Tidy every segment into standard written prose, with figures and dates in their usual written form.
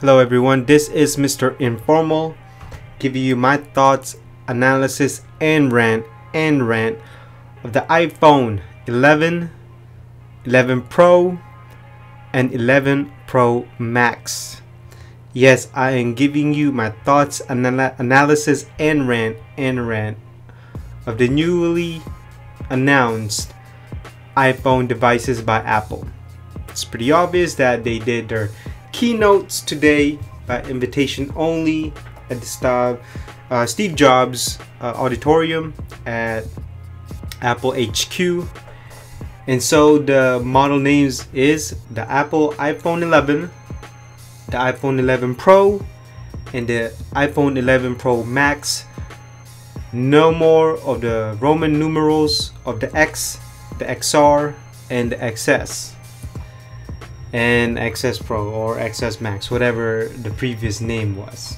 Hello everyone, this is Mr. Informal, giving you my thoughts, analysis, and rant of the iPhone 11, 11 Pro, and 11 Pro Max. Yes, I am giving you my thoughts, analysis, and rant of the newly announced iPhone devices by Apple. It's pretty obvious that they did their keynotes today by invitation only at the Steve Jobs auditorium at Apple HQ. And so the model names is the Apple iPhone 11, the iPhone 11 Pro, and the iPhone 11 Pro Max. No more of the Roman numerals of the X, the XR, and the XS. And XS Pro or XS Max, whatever the previous name was.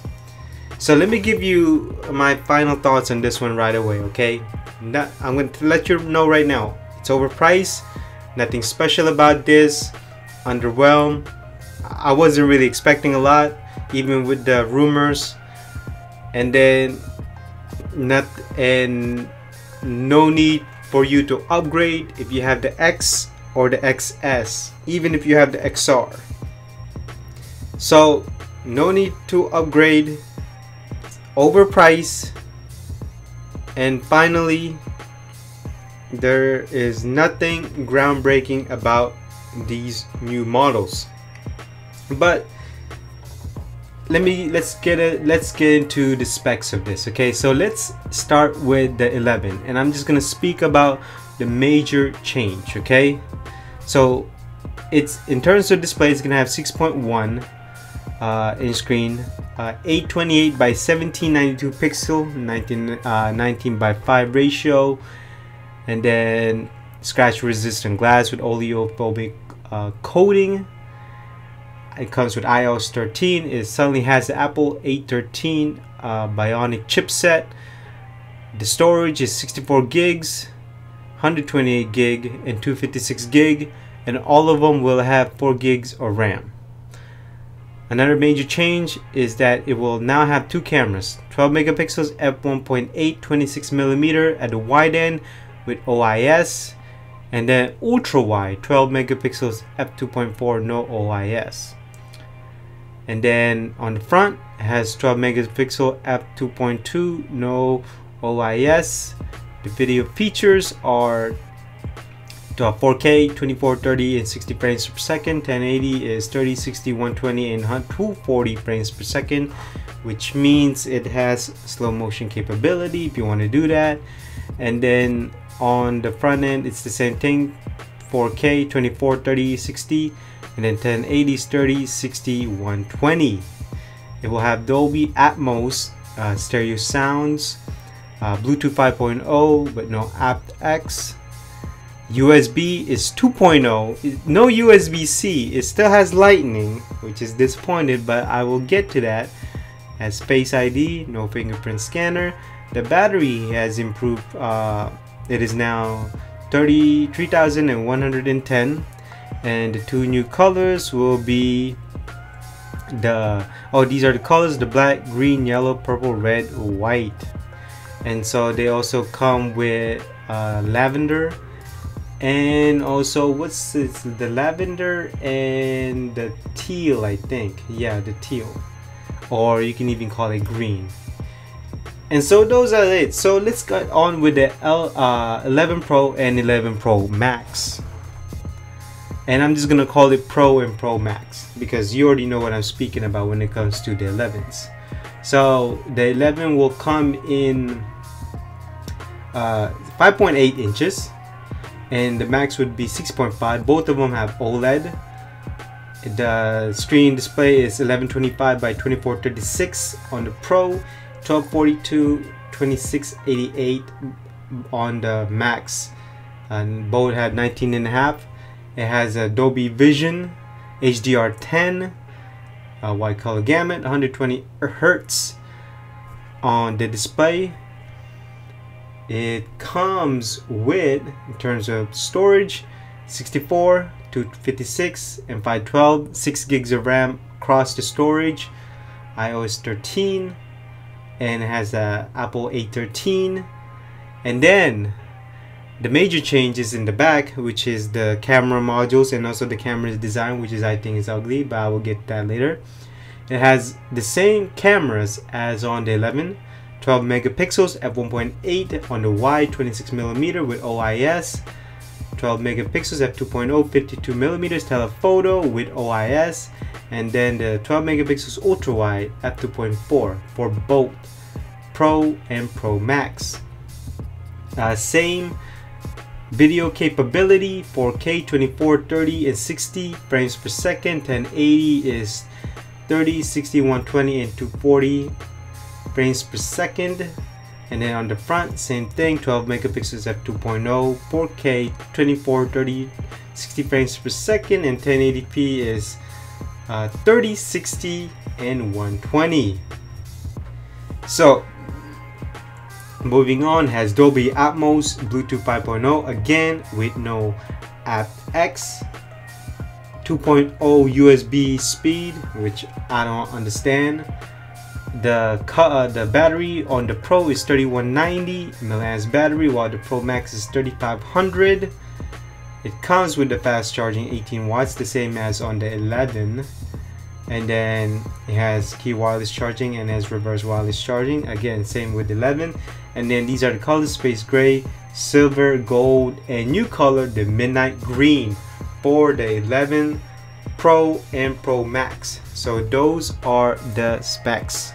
So let me give you my final thoughts on this one right away, okay? I'm going to let you know right now, it's overpriced, nothing special about this, underwhelmed. I wasn't really expecting a lot, even with the rumors, and then no need for you to upgrade if you have the X or the XS, even if you have the XR. So no need to upgrade, overpriced, and finally there is nothing groundbreaking about these new models. But let's get into the specs of this. Okay, so let's start with the 11, and I'm just gonna speak about the major change. Okay, so it's in terms of display, it's gonna have 6.1 inch screen, 828 by 1792 pixel, 19 by 5 ratio, and then scratch resistant glass with oleophobic coating. It comes with iOS 13. It suddenly has the Apple A13 Bionic chipset. The storage is 64 gigs, 128 gig, and 256 gig, and all of them will have 4 gigs of RAM. Another major change is that it will now have two cameras: 12 megapixels f1.8 26mm at the wide end with OIS, and then ultra wide 12 megapixels f2.4 no OIS. And then on the front, it has 12 megapixel f2.2 no OIS. The video features are 4K 2430 and 60 frames per second. 1080 is 30, 60, 120, and 240 frames per second, which means it has slow motion capability if you want to do that. And then on the front end, it's the same thing: 4K 24, 30, 60, and then 1080 is 30, 60, 120. It will have Dolby Atmos stereo sounds, Bluetooth 5.0 but no aptX. USB is 2.0, no USB-C. It still has Lightning, which is disappointed, but I will get to that. Has Face ID, no fingerprint scanner. The battery has improved. It is now 33,110, and the two new colors will be these are the colors: the black, green, yellow, purple, red, white. And so they also come with lavender, and also what's this, the lavender and the teal, I think. Yeah, the teal, or you can even call it green. And so those are it. So let's get on with the 11 Pro and 11 Pro Max. And I'm just gonna call it Pro and Pro Max because you already know what I'm speaking about when it comes to the 11s. So the 11 will come in 5.8 inches, and the Max would be 6.5. Both of them have OLED. The screen display is 1125 by 2436 on the Pro, 1242 2688 on the Max, and both have 19.5. It has a Dolby Vision, HDR10, wide color gamut, 120 Hz on the display. It comes with, in terms of storage, 64, 256, and 512, 6 gigs of RAM across the storage, iOS 13, and it has a Apple A13. And then the major change is in the back, which is the camera modules and also the camera's design, which is, I think, is ugly, but I will get that later. It has the same cameras as on the 11, 12 megapixels f1.8 on the wide, 26mm with OIS, 12 megapixels f2.0, 52 millimeters telephoto with OIS, and then the 12 megapixels ultra wide f2.4 for both Pro and Pro Max. Same video capability, 4K 24, 30 and 60 frames per second. 1080 is 30, 60, 120 and 240 frames per second. And then on the front, same thing, 12 megapixels f2.0, 4K 24, 30, 60 frames per second, and 1080p is 30, 60 and 120. So moving on, has Dolby Atmos, Bluetooth 5.0 again with no aptX, 2.0 USB speed, which I don't understand. The battery on the Pro is 3190 mAh battery, while the Pro Max is 3500. It comes with the fast charging 18 watts, the same as on the 11. And then it has key wireless charging and has reverse wireless charging, again same with 11. And then these are the colors: space gray, silver, gold, and new color, the midnight green, for the 11 Pro and Pro Max. So those are the specs.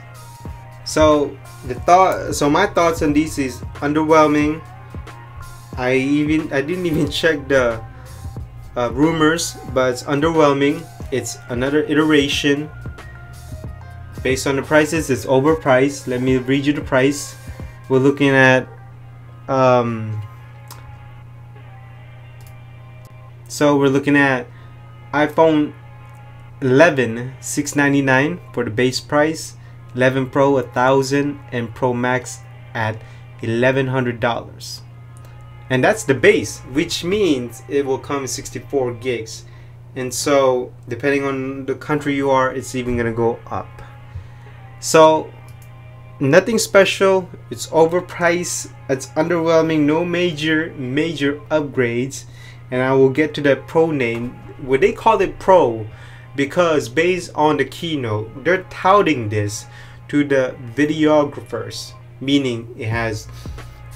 So my thoughts on these is underwhelming. I didn't even check the rumors, but it's underwhelming. It's another iteration. Based on the prices, it's overpriced. Let me read you the price. We're looking at iPhone 11 $699 for the base price, 11 Pro $1,000, and Pro Max at $1,100. And that's the base, which means it will come 64 gigs. And so depending on the country you are, it's even gonna go up. So nothing special, it's overpriced, it's underwhelming, no major upgrades. And I will get to that Pro name. Would they call it Pro? Because based on the keynote, they're touting this to the videographers, meaning it has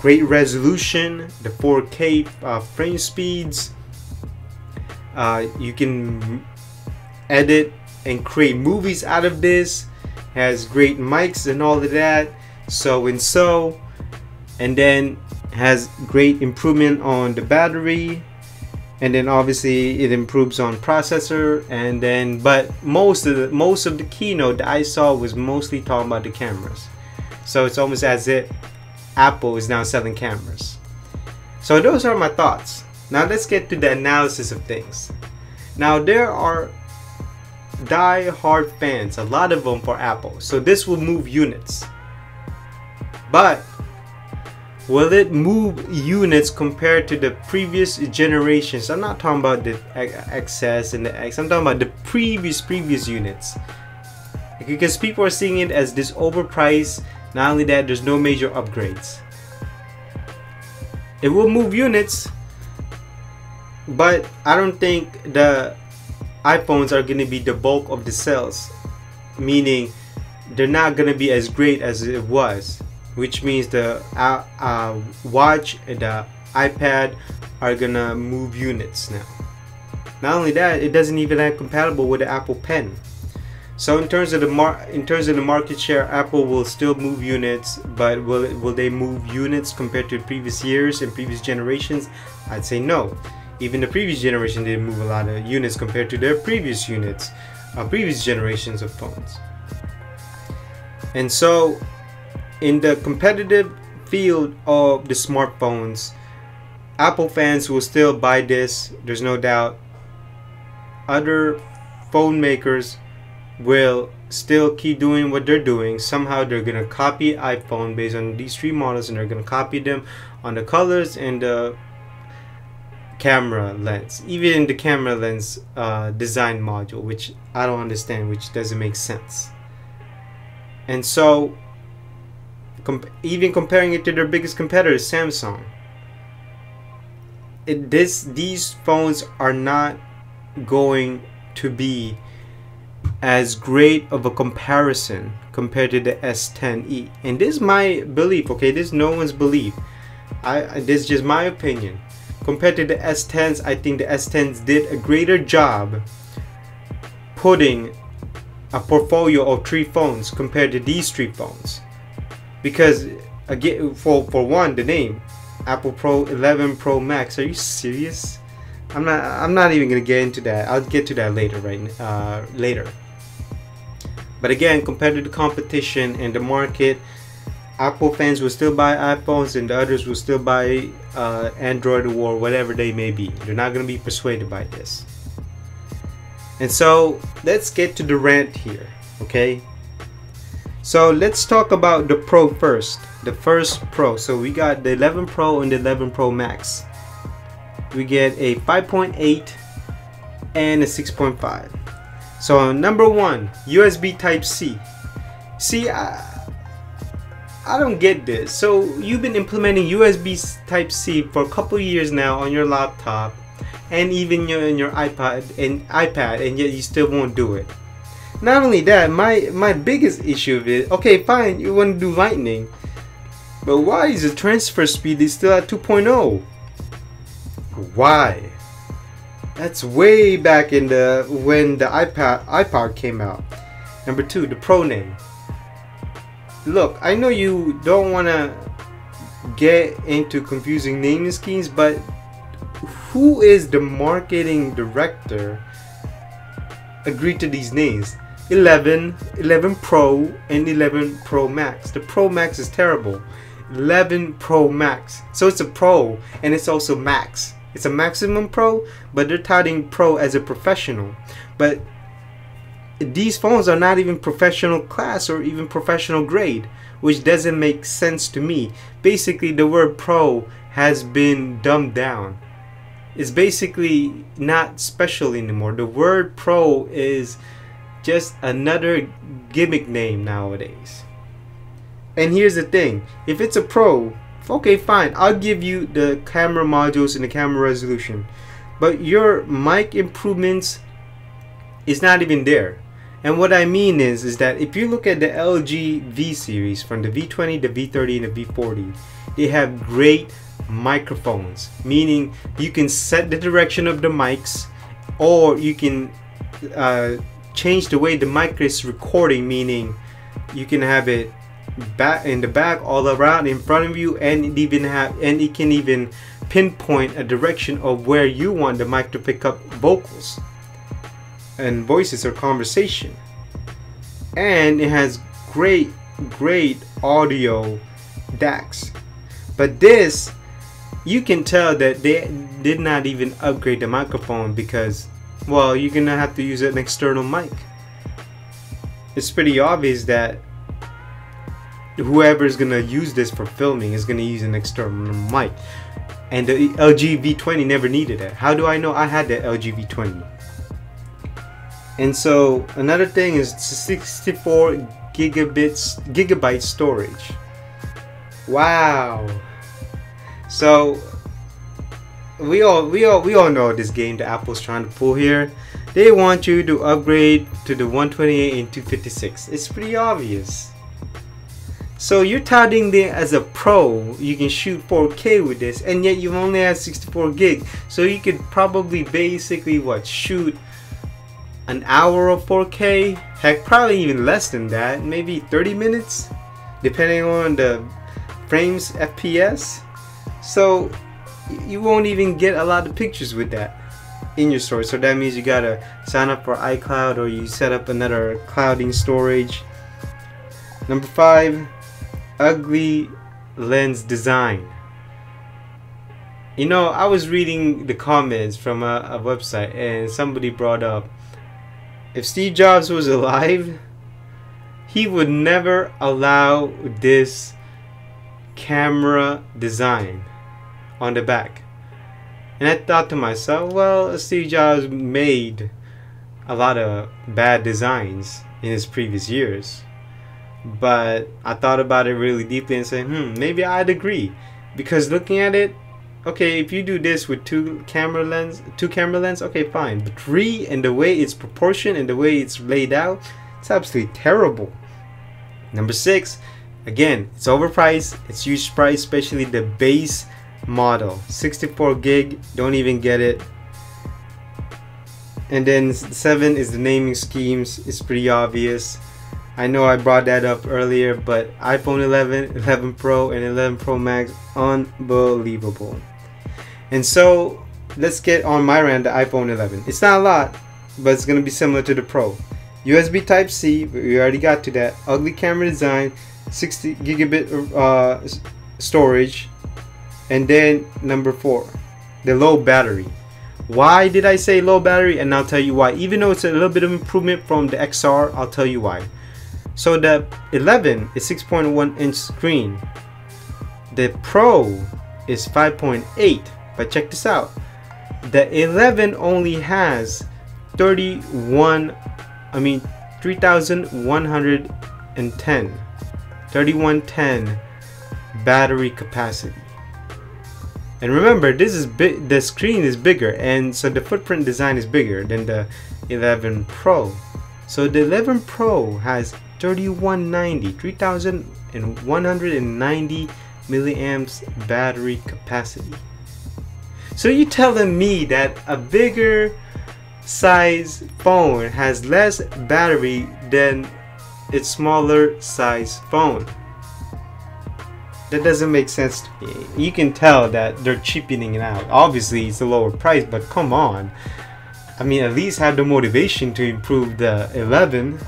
great resolution, the 4K frame speeds. You can edit and create movies out of this, has great mics and all of that, and then has great improvement on the battery, and then obviously it improves on processor. And then but most of the keynote that I saw was mostly talking about the cameras. So it's almost as if Apple is now selling cameras. So those are my thoughts. Now let's get to the analysis of things. Now there are die-hard fans, a lot of them, for Apple. So this will move units. But will it move units compared to the previous generations? I'm not talking about the XS and the X. I'm talking about the previous units. Because people are seeing it as this overpriced. Not only that, there's no major upgrades. It will move units, but I don't think the iPhones are going to be the bulk of the sales, meaning they're not going to be as great as it was, which means the watch and the iPad are going to move units now. Not only that, it doesn't even have compatible with the Apple Pen. So in terms of the market share, Apple will still move units, but will they move units compared to previous years and previous generations? I'd say no. Even the previous generation didn't move a lot of units compared to their previous units, previous generations of phones. And so in the competitive field of the smartphones, Apple fans will still buy this, there's no doubt. Other phone makers will still keep doing what they're doing. Somehow they're gonna copy iPhone based on these three models, and they're gonna copy them on the colors and the camera lens, even the camera lens design module, which I don't understand, which doesn't make sense. And so even comparing it to their biggest competitor, Samsung, these phones are not going to be as great of a comparison compared to the S10e. And this is my belief, okay? This is no one's belief. This is just my opinion. Compared to the S10s, I think the S10s did a greater job putting a portfolio of 3 phones compared to these 3 phones. Because again, for one, the name Apple Pro 11 Pro Max. Are you serious? I'm not even gonna get into that. I'll get to that later, later. But again, compared to the competition and the market, Apple fans will still buy iPhones and the others will still buy Android or whatever they may be. They're not going to be persuaded by this. And so let's get to the rant here, okay? So let's talk about the Pro first. The first Pro. So we got the 11 Pro and the 11 Pro Max. We get a 5.8 and a 6.5. So number 1, USB Type-C. See, I don't get this. So you've been implementing USB Type-C for a couple years now on your laptop and even in your iPad, and yet you still won't do it. Not only that, my biggest issue of it, okay, fine, you want to do Lightning, but why is the transfer speed still at 2.0? Why? That's way back in when the iPod came out. Number 2, the Pro name. Look, I know you don't want to get into confusing naming schemes, but who is the marketing director agreed to these names? 11, 11 Pro, and 11 Pro Max. The Pro Max is terrible. 11 Pro Max. So it's a Pro and it's also Max. It's a maximum Pro, but they're touting Pro as a professional. But these phones are not even professional class or even professional grade, which doesn't make sense to me. Basically, the word Pro has been dumbed down. It's basically not special anymore. The word Pro is just another gimmick name nowadays. And here's the thing, if it's a Pro, okay, fine, I'll give you the camera modules and the camera resolution, but your mic improvements is not even there. And what I mean is that if you look at the LG V series, from the V20, the V30, and the V40, they have great microphones, meaning you can set the direction of the mics, or you can change the way the mic is recording, meaning you can have it back in the back, all around, in front of you, and it can even pinpoint a direction of where you want the mic to pick up vocals and voices or conversation. And it has great audio DACs. But this, you can tell that they did not even upgrade the microphone, because, well, you're gonna have to use an external mic. It's pretty obvious that whoever is gonna use this for filming is gonna use an external mic, and the LG V20 never needed it. How do I know? I had the LG V20. And so another thing is 64 gigabyte storage. Wow. So we all know this game that Apple's trying to pull here. They want you to upgrade to the 128 and 256. It's pretty obvious. So you're touting it as a Pro, you can shoot 4K with this, and yet you only have 64 gig. So you could probably basically shoot an hour of 4K, heck, probably even less than that, maybe 30 minutes, depending on the frames FPS. So you won't even get a lot of pictures with that in your storage. So that means you gotta sign up for iCloud, or you set up another clouding storage. Number 5, ugly lens design. You know, I was reading the comments from a website, and somebody brought up, if Steve Jobs was alive, he would never allow this camera design on the back. And I thought to myself, well, Steve Jobs made a lot of bad designs in his previous years. But I thought about it really deeply and said, maybe I'd agree. Because looking at it, okay, if you do this with two camera lens, okay, fine. But three, and the way it's proportioned and the way it's laid out, it's absolutely terrible. Number 6, again, it's overpriced. It's huge price, especially the base model. 64 gig, don't even get it. And then 7 is the naming schemes. It's pretty obvious. I know I brought that up earlier, but iPhone 11, 11 Pro, and 11 Pro Max, unbelievable. And so let's get on my rant, the iPhone 11. It's not a lot, but it's going to be similar to the Pro. USB Type-C, we already got to that. Ugly camera design, 60 gigabit storage. And then number 4, the low battery. Why did I say low battery? And I'll tell you why. Even though it's a little bit of improvement from the XR, I'll tell you why. So the 11 is 6.1 inch screen. The Pro is 5.8. But check this out. The 11 only has 3110 battery capacity. And remember, this is big, the screen is bigger, and so the footprint design is bigger than the 11 Pro. So the 11 Pro has 3190 milliamps battery capacity. So you telling me that a bigger size phone has less battery than its smaller size phone? That doesn't make sense to me. You can tell that they're cheapening it out. Obviously it's a lower price, but come on. I mean, at least have the motivation to improve the 11.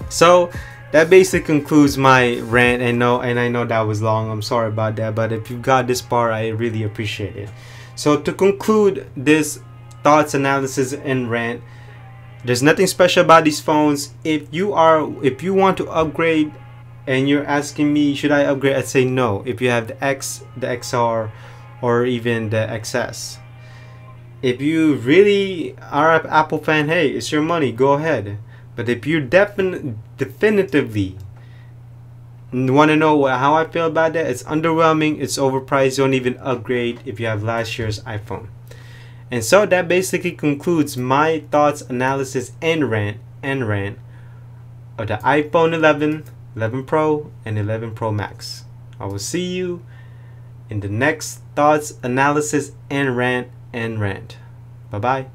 So that basically concludes my rant. I know that was long. I'm sorry about that, but if you got this far, I really appreciate it. So to conclude this thoughts, analysis, and rant, there's nothing special about these phones. If you want to upgrade and you're asking me, should I upgrade? I'd say no. If you have the X, the XR, or even the XS. If you really are an Apple fan, hey, it's your money, go ahead. But if you definitively want to know how I feel about that, it's underwhelming, it's overpriced, don't even upgrade if you have last year's iPhone. And so that basically concludes my thoughts, analysis, and rant of the iPhone 11, 11 Pro, and 11 Pro Max. I will see you in the next thoughts, analysis, and rant. Bye bye.